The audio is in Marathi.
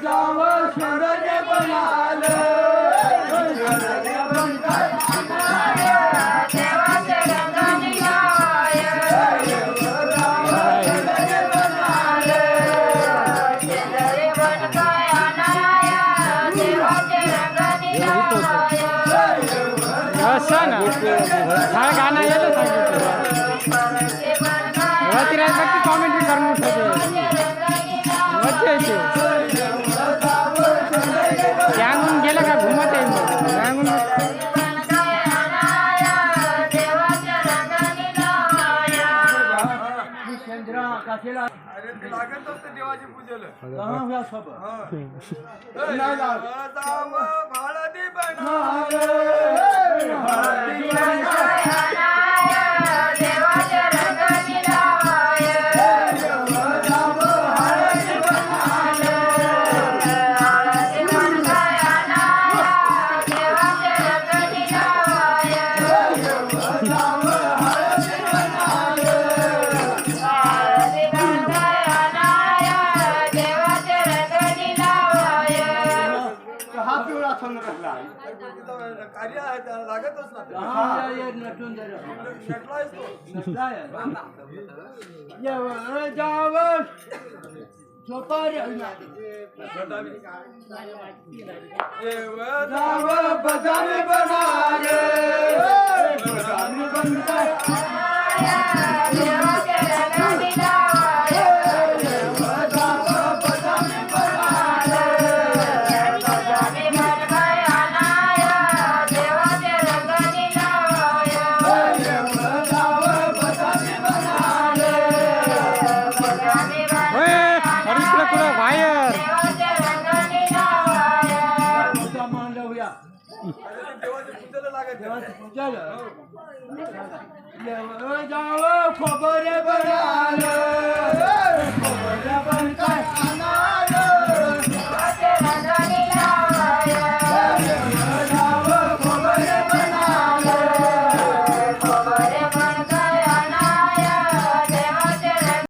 जाव शरण्य बनाल हा गाणं येतं सांगितलं कॉमेंट भी करून मजा येते त्याहून गेलं का घुमत आहे त्याहून लागत असते देवाची पूजेला भाळदी बनाल कार्य लागतच खबर बनाल